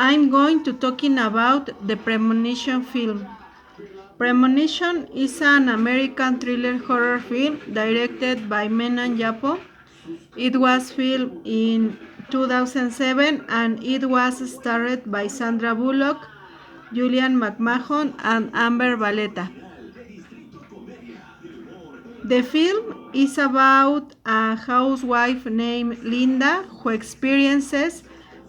I'm going to talking about the Premonition film. Premonition is an American thriller horror film directed by Menan Japo. It was filmed in 2007 and it was starred by Sandra Bullock, Julian McMahon, and Amber Valletta. The film is about a housewife named Linda who experiences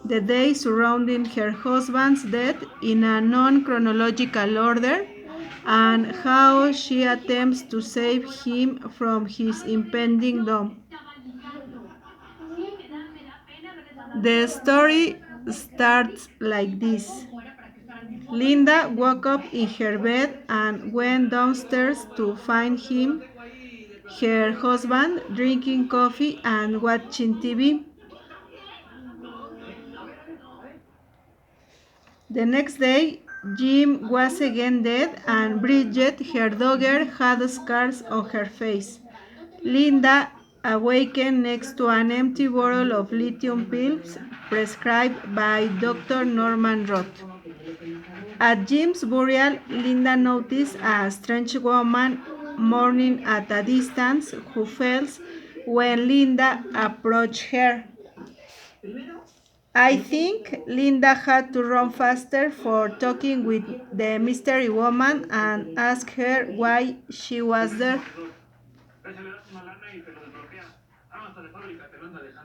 the day surrounding her husband's death in a non chronological order and how she attempts to save him from his impending doom. The story starts like this. Linda woke up in her bed and went downstairs to find her husband, drinking coffee and watching TV. The next day, Jim was again dead and Bridget, her daughter, had scars on her face. Linda awakened next to an empty bottle of lithium pills prescribed by Dr. Norman Roth. At Jim's burial, Linda noticed a strange woman mourning at a distance who fell when Linda approached her. I think Linda had to run faster for talking with the mystery woman and ask her why she was there.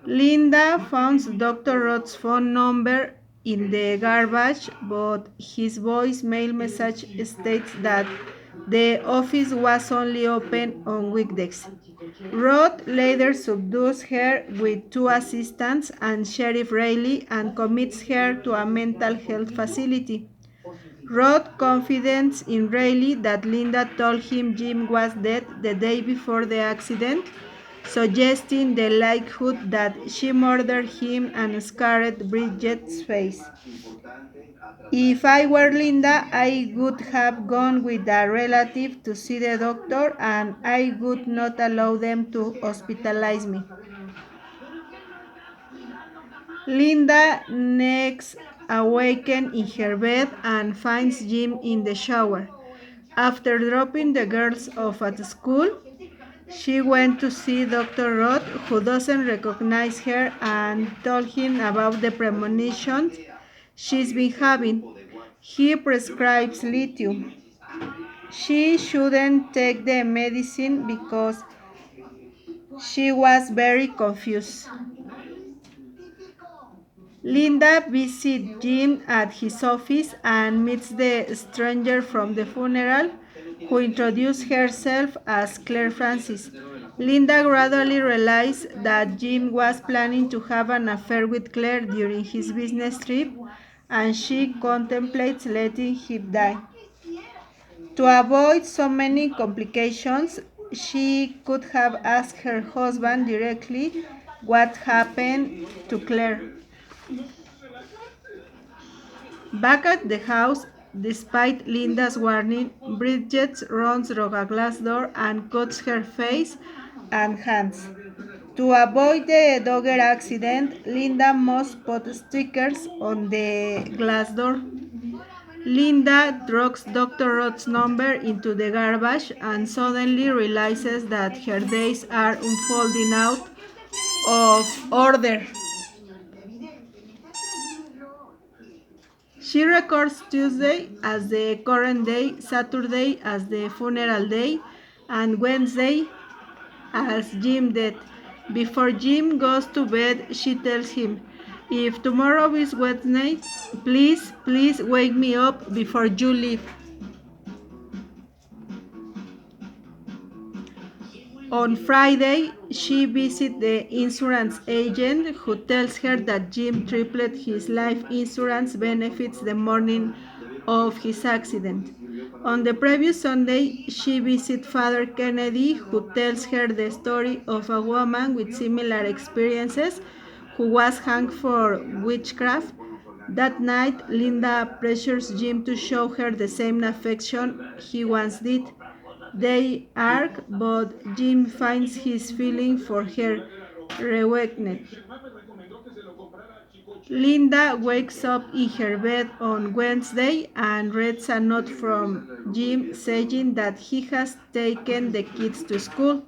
Linda found Dr. Roth's phone number in the garbage, but his voicemail message states that the office was only open on weekdays. Roth later subdues her with two assistants and Sheriff Rayleigh and commits her to a mental health facility. Roth confides in Rayleigh that Linda told him Jim was dead the day before the accident, suggesting the likelihood that she murdered him and scarred Bridget's face. If I were Linda, I would have gone with a relative to see the doctor and I would not allow them to hospitalize me. Linda next awakens in her bed and finds Jim in the shower. After dropping the girls off at school, she went to see Dr. Roth, who doesn't recognize her, and told him about the premonitions she's been having. He prescribes lithium. She shouldn't take the medicine because she was very confused. Linda visits Jim at his office and meets the stranger from the funeral, who introduced herself as Claire Francis. Linda gradually realized that Jim was planning to have an affair with Claire during his business trip, and she contemplates letting him die. To avoid so many complications, she could have asked her husband directly what happened to Claire. Back at the house, despite Linda's warning, Bridget runs through a glass door and cuts her face and hands. To avoid the dogger accident, Linda must put stickers on the glass door. Linda throws Dr. Roth's number into the garbage and suddenly realizes that her days are unfolding out of order. She records Tuesday as the current day, Saturday as the funeral day, and Wednesday as Jim dead. Before Jim goes to bed, she tells him, "If tomorrow is Wednesday, please wake me up before you leave." On Friday, she visits the insurance agent who tells her that Jim tripled his life insurance benefits the morning of his accident. On the previous Sunday, she visits Father Kennedy who tells her the story of a woman with similar experiences who was hanged for witchcraft. That night, Linda pressures Jim to show her the same affection he once did. They argue, but Jim finds his feeling for her reawakened. Linda wakes up in her bed on Wednesday and reads a note from Jim saying that he has taken the kids to school.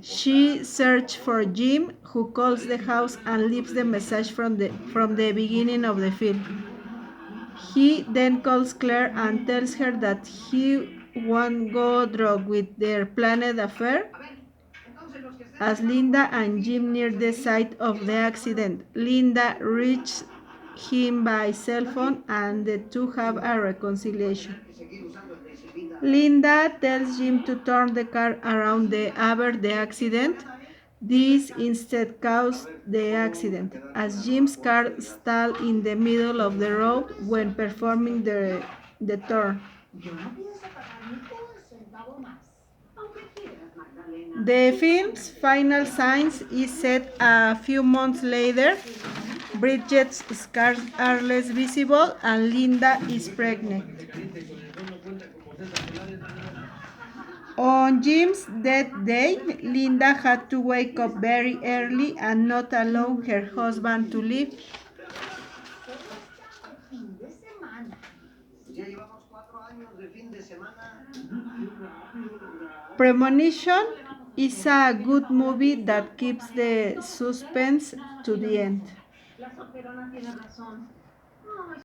She searches for Jim, who calls the house and leaves the message from the beginning of the film. He then calls Claire and tells her that he won't go drunk with their planned affair. As Linda and Jim near the site of the accident, Linda reaches him by cell phone and the two have a reconciliation. Linda tells Jim to turn the car around to avert the accident. This instead caused the accident, as Jim's car stalled in the middle of the road when performing the turn. The film's final scenes is set a few months later. Bridget's scars are less visible and Linda is pregnant. On Jim's death day, Linda had to wake up very early and not allow her husband to leave. Premonition is a good movie that keeps the suspense to the end.